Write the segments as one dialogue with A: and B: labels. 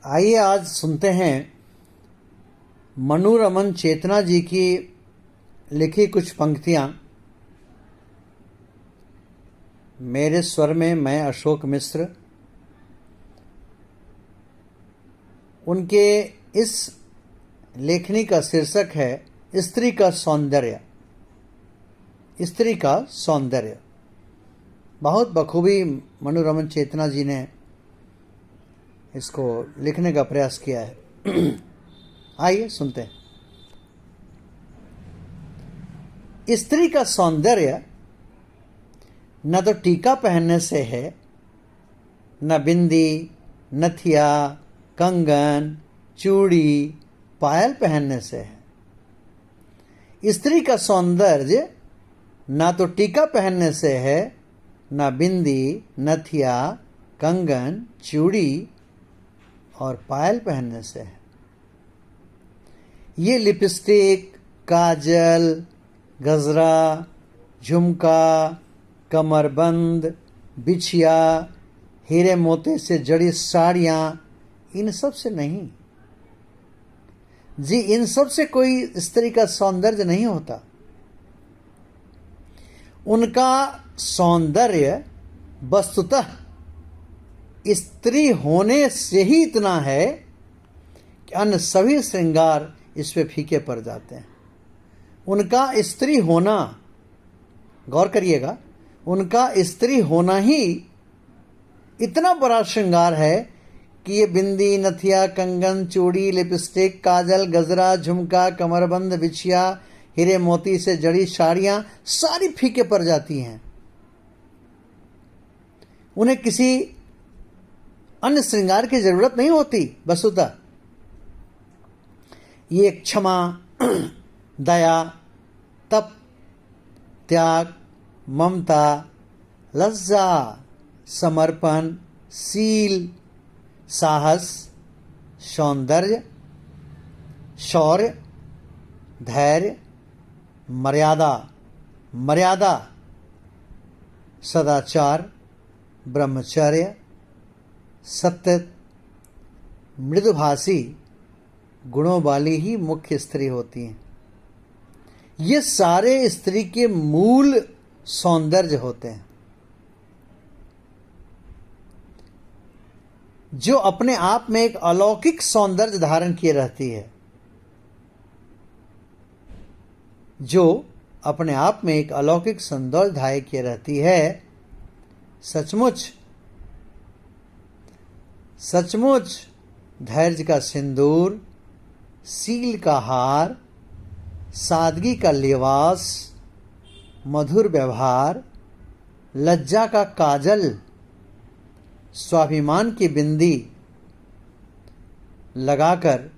A: आइए आज सुनते हैं मनोरमन चेतना जी की लिखी कुछ पंक्तियां मेरे स्वर में। मैं अशोक मिश्र। उनके इस लेखनी का शीर्षक है स्त्री का सौंदर्य। स्त्री का सौंदर्य बहुत बखूबी मनोरमन चेतना जी ने इसको लिखने का प्रयास किया है। आइए सुनते हैं। स्त्री का सौंदर्य न तो टीका पहनने से है, न बिंदी, नथिया, कंगन, चूड़ी, पायल पहनने से है। स्त्री का सौंदर्य न तो टीका पहनने से है, न बिंदी, नथिया, कंगन, चूड़ी और पायल पहनने से है। ये लिपस्टिक, काजल, गजरा, झुमका, कमरबंद, बिछिया, हीरे मोती से जड़ी साड़ियां, इन सब से नहीं जी। इन सब से कोई स्त्री का सौंदर्य नहीं होता। उनका सौंदर्य वस्तुतः स्त्री होने से ही इतना है कि अन्य सभी श्रृंगार इस पे फीके पड़ जाते हैं। उनका स्त्री होना, गौर करिएगा, उनका स्त्री होना ही इतना बड़ा श्रृंगार है कि ये बिंदी, नथिया, कंगन, चूड़ी, लिपस्टिक, काजल, गजरा, झुमका, कमरबंद, बिछिया, हीरे मोती से जड़ी साड़ियां सारी फीके पड़ जाती हैं। उन्हें किसी अन्य श्रृंगार की जरूरत नहीं होती। वस्तुतः ये क्षमा, दया, तप, त्याग, ममता, लज्जा, समर्पण, शील, साहस, सौंदर्य, शौर्य, धैर्य, मर्यादा, सदाचार, ब्रह्मचर्य, सत्य, मृदुभाषी गुणों वाली ही मुख्य स्त्री होती हैं। ये सारे स्त्री के मूल सौंदर्य होते हैं, जो अपने आप में एक अलौकिक सौंदर्य धारण किए रहती है। जो अपने आप में एक अलौकिक सौंदर्य धारण किए रहती है। सचमुच धैर्य का सिंदूर, सील का हार, सादगी का लिबास, मधुर व्यवहार, लज्जा का काजल, स्वाभिमान की बिंदी लगाकर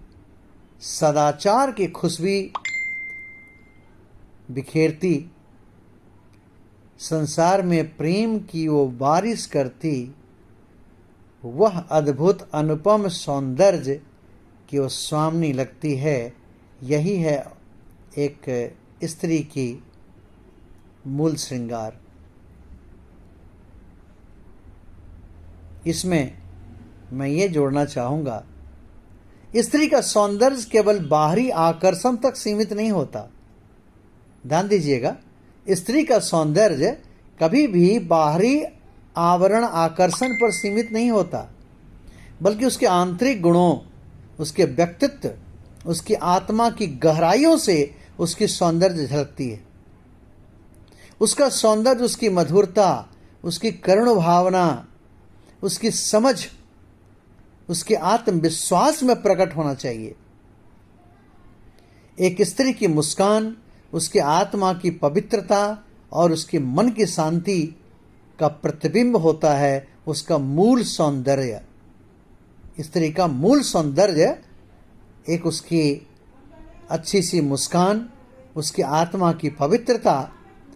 A: सदाचार की खुशबू बिखेरती, संसार में प्रेम की वो बारिश करती, वह अद्भुत अनुपम सौंदर्य की वो स्वामिनी लगती है। यही है एक स्त्री की मूल श्रृंगार। इसमें मैं ये जोड़ना चाहूँगा, स्त्री का सौंदर्य केवल बाहरी आकर्षण तक सीमित नहीं होता। ध्यान दीजिएगा, स्त्री का सौंदर्य कभी भी बाहरी आवरण आकर्षण पर सीमित नहीं होता, बल्कि उसके आंतरिक गुणों, उसके व्यक्तित्व, उसकी आत्मा की गहराइयों से उसकी सौंदर्य झलकती है। उसका सौंदर्य उसकी मधुरता, उसकी करुण भावना, उसकी समझ, उसके आत्मविश्वास में प्रकट होना चाहिए। एक स्त्री की मुस्कान उसकी आत्मा की पवित्रता और उसके मन की शांति का प्रतिबिंब होता है। उसका मूल सौंदर्य, स्त्री का मूल सौंदर्य एक उसकी अच्छी सी मुस्कान, उसकी आत्मा की पवित्रता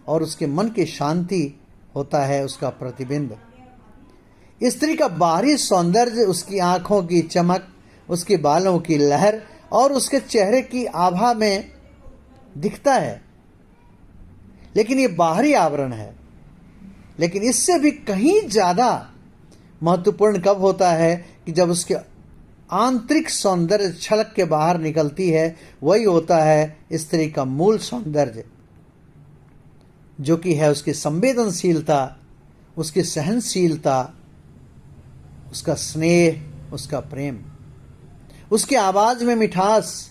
A: और उसके मन की शांति होता है, उसका प्रतिबिंब। स्त्री का बाहरी सौंदर्य उसकी आंखों की चमक, उसके बालों की लहर और उसके चेहरे की आभा में दिखता है, लेकिन ये बाहरी आवरण है। लेकिन इससे भी कहीं ज्यादा महत्वपूर्ण कब होता है कि जब उसके आंतरिक सौंदर्य छलक के बाहर निकलती है, वही होता है स्त्री का मूल सौंदर्य, जो कि है उसकी संवेदनशीलता, उसकी सहनशीलता, उसका स्नेह, उसका प्रेम, उसकी आवाज में मिठास,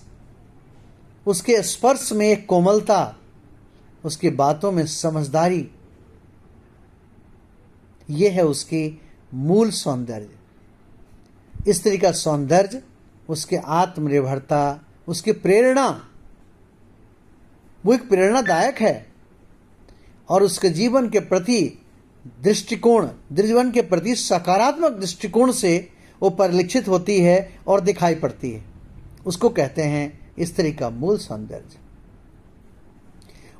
A: उसके स्पर्श में एक कोमलता, उसकी बातों में समझदारी। यह है उसकी मूल सौंदर्य। स्त्री का सौंदर्य उसके आत्मनिर्भरता, उसकी प्रेरणा, वो एक प्रेरणादायक है और उसके जीवन के प्रति दृष्टिकोण, जीवन के प्रति सकारात्मक दृष्टिकोण से वो परिलक्षित होती है और दिखाई पड़ती है। उसको कहते हैं स्त्री का मूल सौंदर्य।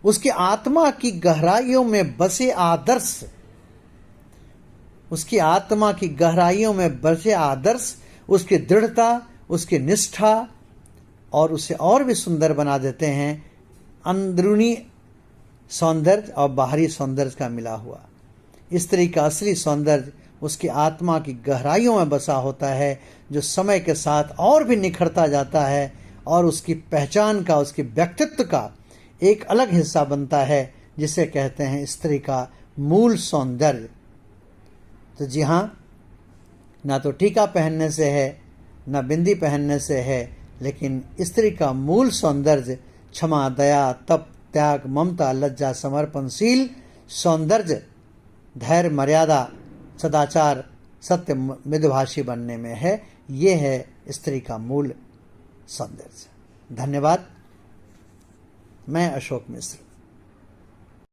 A: उसकी आत्मा की गहराइयों में बसे आदर्श, उसकी आत्मा की गहराइयों में बसे आदर्श, उसकी दृढ़ता, उसकी निष्ठा और उसे और भी सुंदर बना देते हैं। अंदरूनी सौंदर्य और बाहरी सौंदर्य का मिला हुआ। स्त्री का असली सौंदर्य उसकी आत्मा की गहराइयों में बसा होता है, जो समय के साथ और भी निखरता जाता है और उसकी पहचान का, उसके व्यक्तित्व का एक अलग हिस्सा बनता है, जिसे कहते हैं स्त्री का मूल सौंदर्य। तो जी हाँ, ना तो टीका पहनने से है, ना बिंदी पहनने से है, लेकिन स्त्री का मूल सौंदर्य क्षमा, दया, तप, त्याग, ममता, लज्जा, समर्पणशील सौंदर्य, धैर्य, मर्यादा, सदाचार, सत्य, मृदुभाषी बनने में है। ये है स्त्री का मूल सौंदर्य। धन्यवाद। मैं अशोक मिश्र।